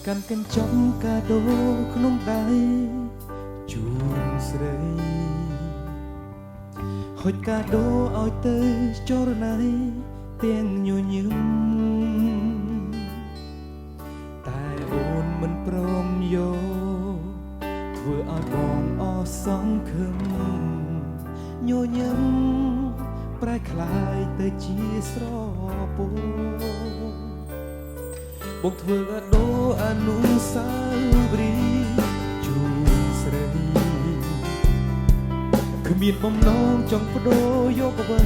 កាន់កញ្ចប់កាដូក្នុងដៃជូនស្រីហុចកាដូឲ្យទៅចរណៃទាំងញញឹមតែអូនមិនព្រមយកធ្វើឲ្យបងអសង្ឃឹមញញឹមប្រែคล้ายទៅជាស្រពោបងធ្វើកាដូអនុស្សាវរីយ៍ជូនស្រីគ្មានបំណងចង់បដូរយកអ្វី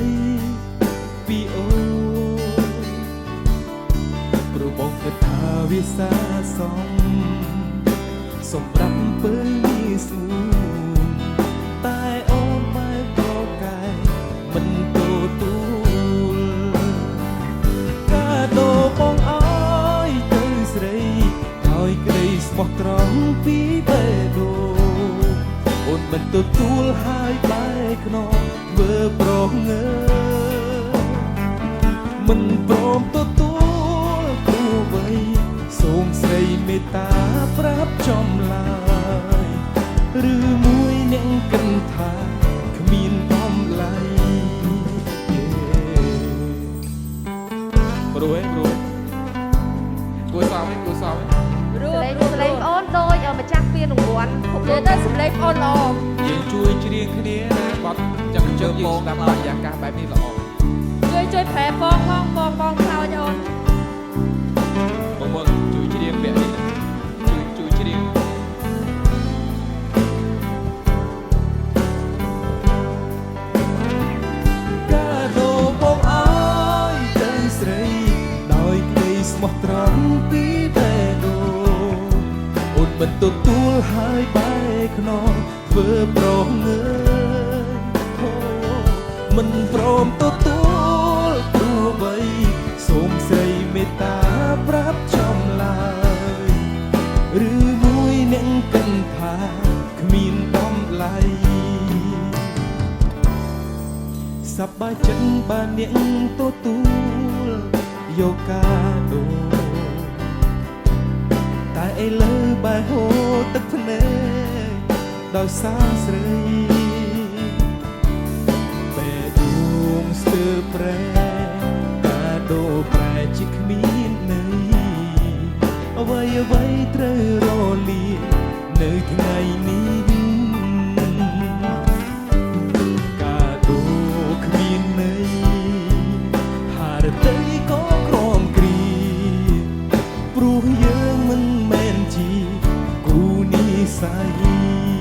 ពីអូនព្រោះបងគិតថាវាសាសមសម្រាប់ពេលនេះស្ងួនតែអូនបែបប្រកែមិនទទួលកាដូបងអើយទៅស្រីហើយក្តីស្មោះត្រង់ពីបេះដូងអូនមិនទទួលហើយបែកខ្នងធ្វើប្រងើមិនព្រមទទួលគួរໄວសូមស្រីមេត្តាប្រាប់ចំឡាយឬមួយអ្នកគិតថាគ្មានតម្លៃព្រោះឯងព្រោះគួរសមឯងគួរសមឯងសម្លេងអូនដូចម្ចាស់ពានរង្វាន់និយាយទៅសម្លេងអូនល្អយើងជួយច្រៀងគ្នាណាបត់ចាំជើងបងស្ដាប់បរិយាកាសបែបនេះល្អជួយប្រែបងផងខ្លោចអូនបងមកជួយច្រៀងបែបនេះជួយច្រៀងកាដូបងអើយទៅស្រីដោយក្តីស្មោះត្រង់ពីបេះដូងអូនមិនទទួលហើយបែកខ្នងធ្វើប្រងើមិនព្រមទទួលព្រោះអ្វីសូមស្រីមេត្តាប្រាប់ចំឡាយឬមួយអ្នកគិតថាគ្មានតម្លៃសប្បាយចិត្តបានអ្នកទទួលយកកាដូតែឥឡូវបែរហូរទឹកភ្នែកដោយសារស្រីបេះដូងស្ទើរប្រែកាដូប្រែជាគ្មានន័យអ្វីត្រូវរលានៅថ្ងៃនេះកាដូគ្មានន័យហារតីក៏ក្រំគ្រីព្រោះយើងមិនមែនជាគូនិស្ស័យ